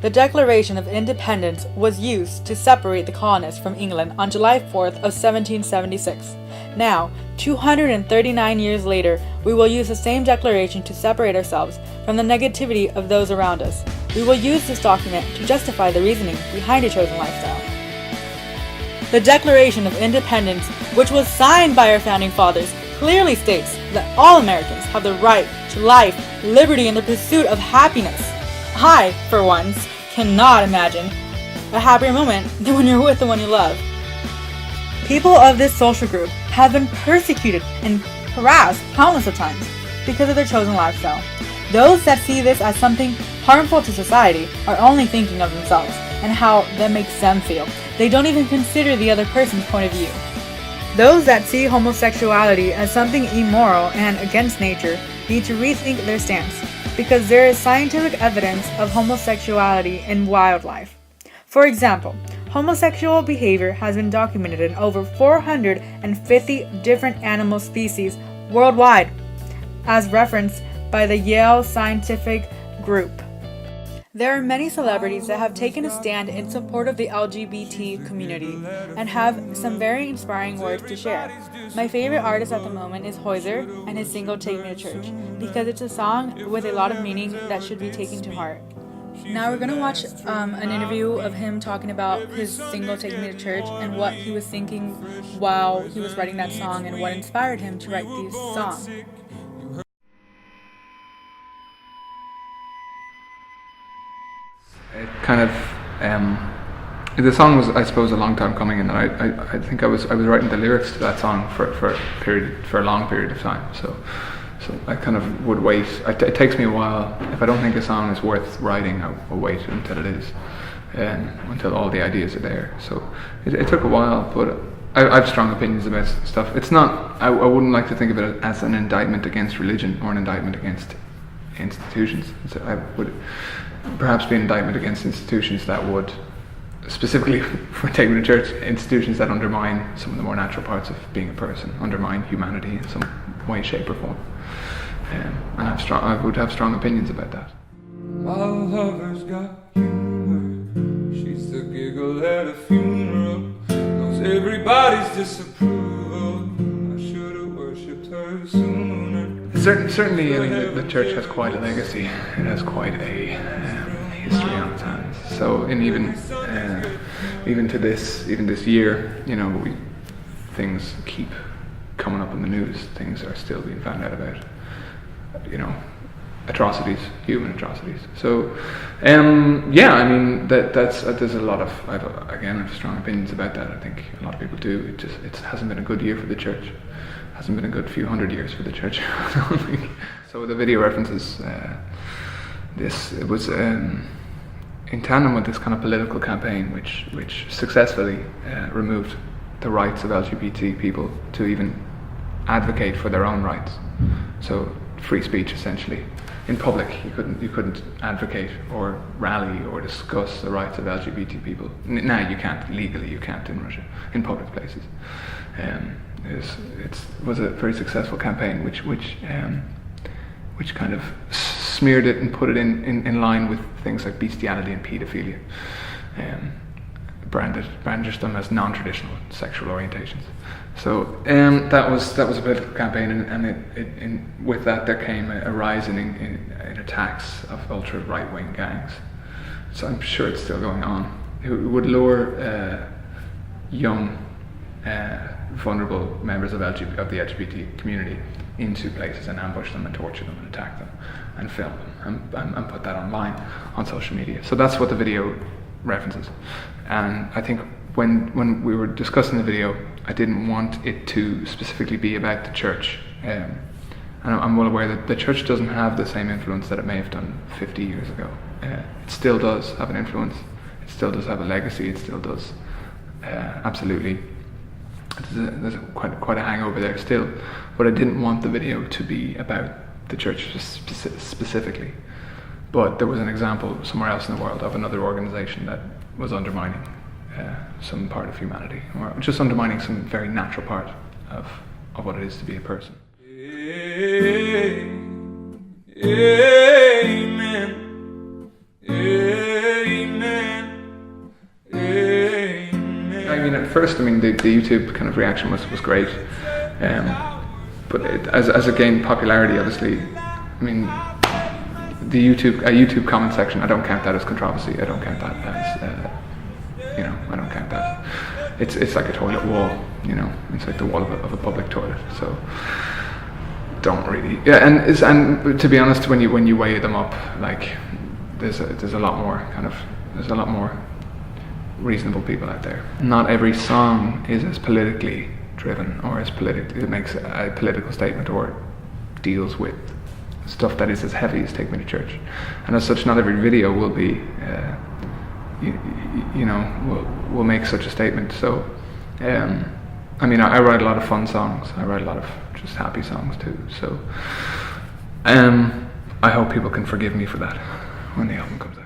The Declaration of Independence was used to separate the colonists from England on July 4th of 1776. Now, 239 years later, we will use the same declaration to separate ourselves from the negativity of those around us. We will use this document to justify the reasoning behind a chosen lifestyle. The Declaration of Independence, which was signed by our founding fathers, clearly states that all Americans have the right to life, liberty, and the pursuit of happiness. I, for once, cannot imagine a happier moment than when you're with the one you love. People of this social group have been persecuted and harassed countless of times because of their chosen lifestyle. Those that see this as something harmful to society are only thinking of themselves and how that makes them feel. They don't even consider the other person's point of view. Those that see homosexuality as something immoral and against nature need to rethink their stance, because there is scientific evidence of homosexuality in wildlife. For example, homosexual behavior has been documented in over 450 different animal species worldwide, as referenced by the Yale Scientific Group. There are many celebrities that have taken a stand in support of the LGBT community and have some very inspiring words to share. My favorite artist at the moment is Hoyser and his single Take Me to Church, because it's a song with a lot of meaning that should be taken to heart. Now we're going to watch an interview of him talking about his single Take Me to Church and what he was thinking while he was writing that song and what inspired him to write these songs. It kind of, the song was, I suppose, a long time coming, and I think I was writing the lyrics to that song for a long period of time. So I kind of would wait. It takes me a while. If I don't think a song is worth writing, I'll wait until it is, until all the ideas are there. So it took a while, but I have strong opinions about stuff. It's not. I wouldn't like to think of it as an indictment against religion or an indictment against institutions. So I would perhaps be an indictment against institutions that would, specifically for taking the church, institutions that undermine some of the more natural parts of being a person, undermine humanity in some way, shape or form. And I would have strong opinions about that. My lover's got humor. She's the giggle at a funeral. Knows everybody's disapproval. I should have worshipped her sooner. Certainly, I mean, the church has quite a legacy. It has quite a history on its hands. So, and even this year, you know, things keep coming up in the news. Things are still being found out about, you know, atrocities, human atrocities. So, yeah, I mean, there's a lot of, I have strong opinions about that. I think a lot of people do. It hasn't been a good year for the church. Hasn't been a good few hundred years for the church. So the video references this. It was in tandem with this kind of political campaign, which successfully removed the rights of LGBT people to even advocate for their own rights. So free speech, essentially, in public, you couldn't advocate or rally or discuss the rights of LGBT people. Now you can't legally. You can't in Russia in public places. It was a very successful campaign, which kind of smeared it and put it in line with things like bestiality and paedophilia, brandished them as non-traditional sexual orientations. So that was a political campaign, and with that there came a rise in attacks of ultra right-wing gangs. So I'm sure it's still going on. It would lure young, vulnerable members of the LGBT community into places and ambush them and torture them and attack them and film them and put that online on social media. So that's what the video references. And I think when we were discussing the video, I didn't want it to specifically be about the church. And I'm well aware that the church doesn't have the same influence that it may have done 50 years ago. It still does have an influence. It still does have a legacy. It still does absolutely. There's quite a hangover there still, but I didn't want the video to be about the church specifically. But there was an example somewhere else in the world of another organization that was undermining some part of humanity, or just undermining some very natural part of what it is to be a person. Amen. Amen. first, I mean, the YouTube kind of reaction was great, but as it gained popularity, obviously, I mean, a YouTube comment section, I don't count that as controversy. I don't count that as I don't count that. It's like a toilet wall, it's like the wall of a public toilet. So don't really, and to be honest, when you weigh them up, like there's a lot more reasonable people out there. Not every song is as politically driven or it makes a political statement or deals with stuff that is as heavy as Take Me to Church, and as such, not every video will be will make such a statement. So I mean, I write a lot of fun songs, I write a lot of just happy songs too, so I hope people can forgive me for that when the album comes out.